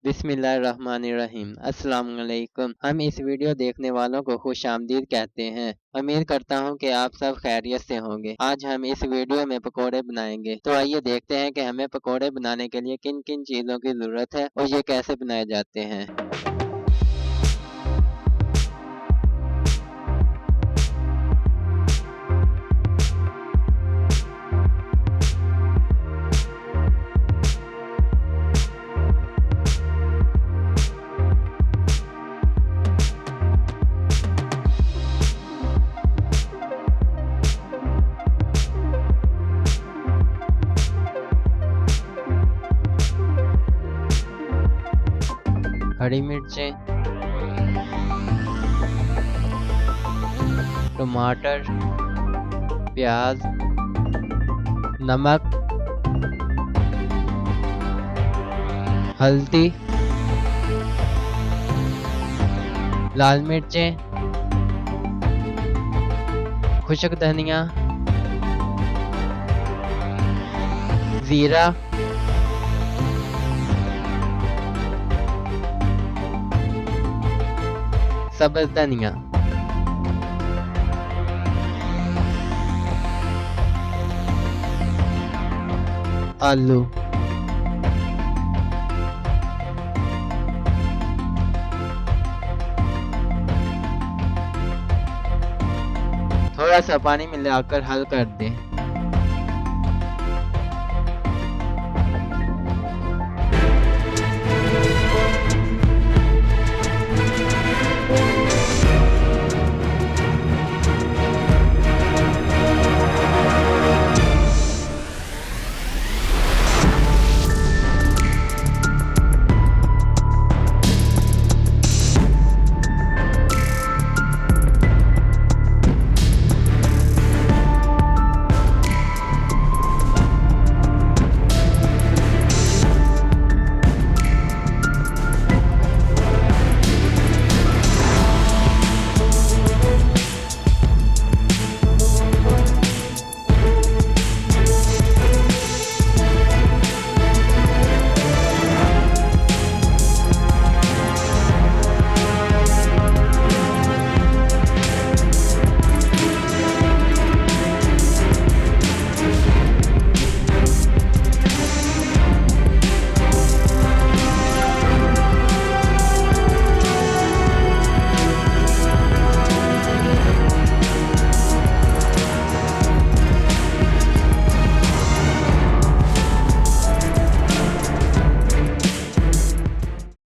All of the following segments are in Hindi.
बिस्मिल्लाहिर्रहमानिर्रहीम। अस्सलाम वालेकुम। हम इस वीडियो देखने वालों को खुशामदीद कहते हैं। उम्मीद करता हूँ कि आप सब खैरियत से होंगे। आज हम इस वीडियो में पकोड़े बनाएंगे, तो आइए देखते हैं कि हमें पकोड़े बनाने के लिए किन किन चीज़ों की ज़रूरत है और ये कैसे बनाए जाते हैं। हरी मिर्चें, टमाटर, प्याज, नमक, हल्दी, लाल मिर्चें, खुश्क धनिया, जीरा, सब्ज़ धनिया। आलू, थोड़ा सा पानी मिलाकर हल कर दें।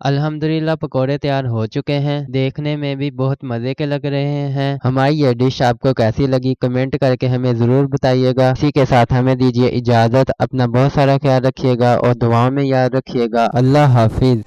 अल्हम्दुलिल्लाह पकोड़े तैयार हो चुके हैं। देखने में भी बहुत मज़े के लग रहे हैं। हमारी ये डिश आपको कैसी लगी कमेंट करके हमें ज़रूर बताइएगा। इसी के साथ हमें दीजिए इजाज़त। अपना बहुत सारा ख्याल रखिएगा और दुआओं में याद रखिएगा। अल्लाह हाफिज़।